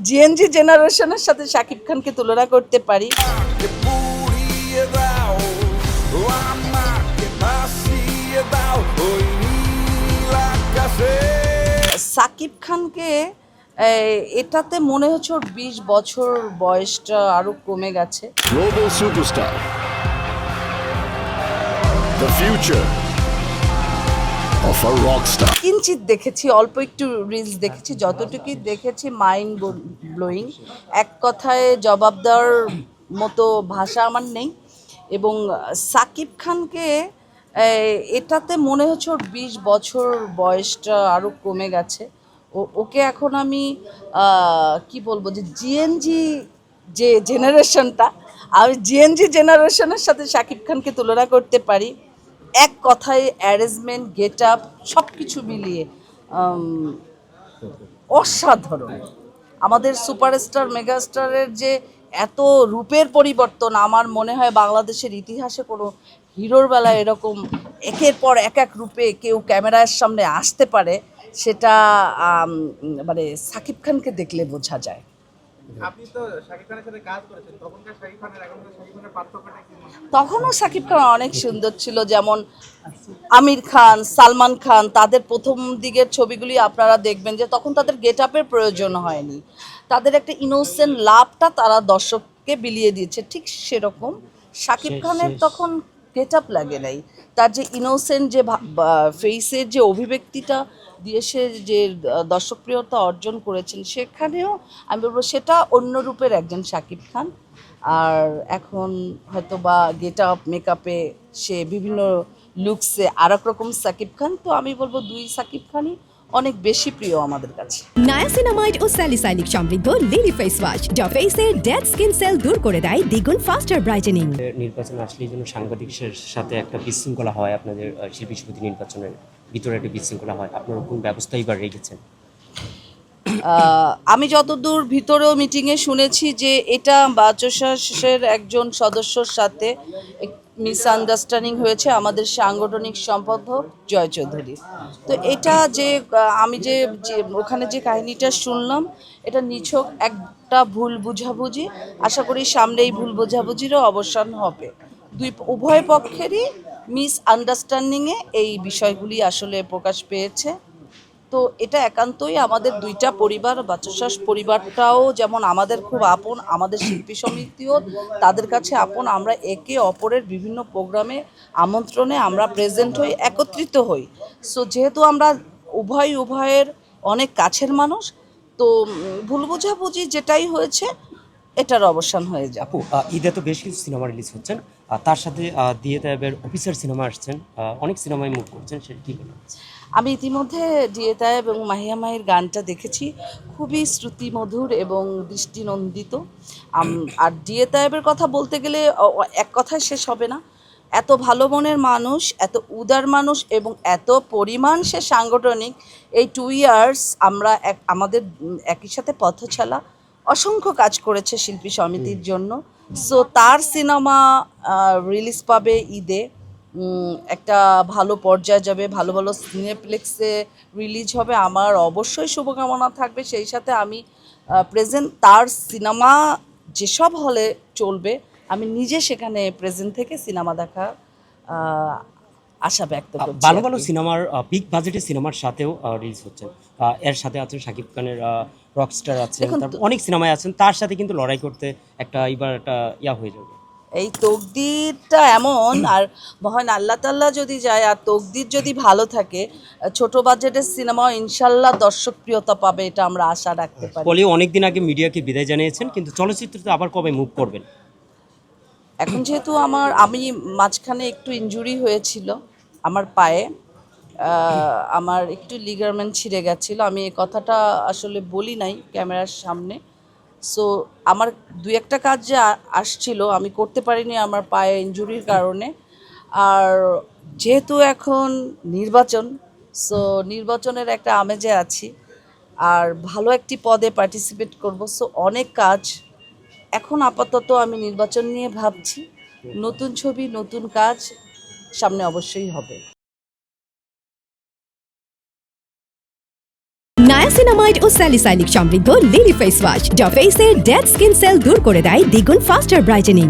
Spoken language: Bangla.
জিএনজি জেনারেশনের সাথে শাকিব খানকে তুলনা করতে পারি। সাকিব খানকে এটাতে মনে হচ্ছে ওর 20 বছর বয়সটা আরো কমে গেছে। Global superstar. The future of a rock star. কিঞ্চিত দেখেছি, অল্প একটু রিলস দেখেছি, যতটুকুই দেখেছি মাইন্ড ব্লোয়িং। এক কথায় জবাব দেওয়ার মতো ভাষা আমার নেই। এবং সাকিব খানকে এটাতে মনে হচ্ছে ওর 20 বছর বয়সটা আরও কমে গেছে। ওকে এখন আমি কি বলবো, যে জিএনজি যে জেনারেশনটা, আমি জিএনজি জেনারেশনের সাথে শাকিব খানকে তুলনা করতে পারি। এক কথায় অ্যারেঞ্জমেন্ট, গেট আপ সব কিছু মিলিয়ে অসাধারণ। আমাদের সুপারস্টার মেগাস্টারের যে এত রূপের পরিবর্তন, আমার মনে হয় বাংলাদেশের ইতিহাসে কোনো হিরোর বেলায় এরকম একের পর এক রূপে কেউ ক্যামেরার সামনে আসতে পারে, সেটা মানে সাকিব খানকে দেখলে বোঝা যায়। আপনি তো শাকিব খানের সাথে কাজ করেছেন, তখনকার শাকিব খানের এখনকার শাকিব খানের পার্থক্যটা কি? তখনও সাকিব খান অনেক সুন্দর ছিল, যেমন আমির খান, সালমান খান, তাদের প্রথম দিকের ছবিগুলি আপনারা দেখবেন যে তখন তাদের গেট আপের প্রয়োজন হয়নি, তাদের একটা ইনোসেন্ট লাভটা তারা দর্শককে বিলিয়ে দিয়েছে। ঠিক সেরকম শাকিব খানের তখন গেট আপ লাগে নাই, তার যে ইনোসেন্ট যে ফেসের যে অভিব্যক্তিটা দিয়ে সে যে দর্শকপ্রিয়তা অর্জন করেছেন, সেখানেও আমি বলবো সেটা অন্য রূপের একজন শাকিব খান। আর এখন হয়তো বা গেট আপ মেকআপে সে বিভিন্ন লুকসে আর এক রকম সাকিব খান। তো আমি বলবো দুই সাকিব খানই অনেক বেশি প্রিয় আমাদের কাছে। নায়াসিনামাইড ও স্যালিসাইলিক সমৃদ্ধ লিলি ফেস ওয়াশ যা ফেসের ডেড স্কিন সেল দূর করে দেয় দ্বিগুণ ফাস্টার ব্রাইটেনিং। নির্বাচন আসলে এই জন্য সাংবাদিকদের সাথে একটা বিশৃঙ্খলা হয়, আপনাদের শিল্পী সমিতি নির্বাচনের ভিতরে একটা বিশৃঙ্খলা হয়, আপনারা কোন ব্যবস্থাই বা রেখেছেন? আমি যতদূর ভিতরেও মিটিংয়ে শুনেছি যে এটা বাচসাসের একজন সদস্যর সাথে মিসআন্ডারস্ট্যান্ডিং হয়েছে আমাদের সাংগঠনিক সম্পাদক জয় চৌধুরী। তো এটা যে আমি যে ওখানে যে কাহিনীটা শুনলাম, এটা নিছক একটা ভুল বুঝাবুঝি। আশা করি সামনে এই ভুল বোঝাবুঝিরও অবসান হবে। উভয় পক্ষেরই মিসআন্ডারস্ট্যান্ডিংয়ে এই বিষয়গুলি আসলে প্রকাশ পেয়েছে। তো এটা একান্তই আমাদের দুইটা পরিবার, বাচসাস পরিবারটাও যেমন আমাদের খুব আপন, আমাদের শিল্পী সমিতিও তাদের কাছে আপন। আমরা একে অপরের বিভিন্ন প্রোগ্রামে আমন্ত্রণে আমরা প্রেজেন্ট হই, একত্রিত হই। সো যেহেতু আমরা উভয়ের অনেক কাছের মানুষ, তো ভুল বোঝাবুঝি যেটাই হয়েছে এটার অবসান হয়ে যাবে। আপু, ঈদে তো বেশ কিছু সিনেমা রিলিজ হচ্ছেন, তার সাথে দিয়ে তাইবের অফিসার সিনেমা আসছেন, অনেক সিনেমায় মুভ করছেন, সেটা কি বলেন? আমি ইতিমধ্যে দিয়ে তায়েব এবং মাহিয়া মাহির গানটা দেখেছি, খুবই শ্রুতিমধুর এবং দৃষ্টিনন্দিত। আর দিয়ে তায়েবের কথা বলতে গেলে এক কথায় শেষ হবে না। এত ভালো মনের মানুষ, এত উদার মানুষ এবং এত পরিমাণ সে সাংগঠনিক। এই 2 ইয়ার্স আমরা আমাদের একই সাথে পথচলা, অসংখ্য কাজ করেছে শিল্পী সমিতির জন্য। সো তার সিনেমা রিলিজ পাবে ঈদে, একটা ভালো পর্যায়ে যাবে, ভালো ভালো সিনেপ্লেক্সে রিলিজ হবে। আমার অবশ্যই শুভকামনা থাকবে। সেই সাথে আমি প্রেজেন্ট, তার সিনেমা যেসব হলে চলবে আমি নিজে সেখানে প্রেজেন্ট থেকে সিনেমা দেখার আশা ব্যক্ত করছি। ভালো ভালো সিনেমার, বিগ বাজেটের সিনেমার সাথেও রিলিজ হচ্ছেন, এর সাথে আছেন শাকিব খানের রকস্টার আছেন, তারপর অনেক সিনেমায় আছেন, তার সাথে কিন্তু লড়াই করতে এবার একটা হয়ে যাবে। এই তকদিরটা এমন, আর মহান আল্লাহ তাআলা যদি যায় আর তকদির যদি ভালো থাকে, ছোট বাজেটের সিনেমাও ইনশাল্লাহ দর্শক প্রিয়তা পাবে, এটা আমরা আশা রাখতে পারি। পলি অনেকদিন আগে মিডিয়াকে বিদায় জানিয়েছেন, কিন্তু চলচ্চিত্রতে আবার কবে মুভ করবেন? এখন যেহেতু আমি মাঝখানে একটু ইনজুরি হয়েছিল আমার পায়ে, আমার একটু লিগারমেন্ট ছিঁড়ে গেছিলো, আমি এই কথাটা আসলে বলি নাই ক্যামেরার সামনে। সো আমার 2-1টা কাজ যে আসছিল আমি করতে পারিনি আমার পায়ে ইনজুরির কারণে। আর যেহেতু এখন নির্বাচন, সো নির্বাচনের একটা আমেজে আছি, আর ভালো একটি পদে পার্টিসিপেট করব। সো অনেক কাজ এখন আপাতত আমি নির্বাচন নিয়ে ভাবছি। নতুন ছবি, নতুন কাজ সামনে অবশ্যই হবে। নায়াসিনামাইড ও স্যালিসাইলিক সমৃদ্ধ লিলি ফেস ওয়াশ যা ফেসের ডেড স্কিন সেল দূর করে দেয় দ্বিগুণ ফাস্টার ব্রাইটেনিং।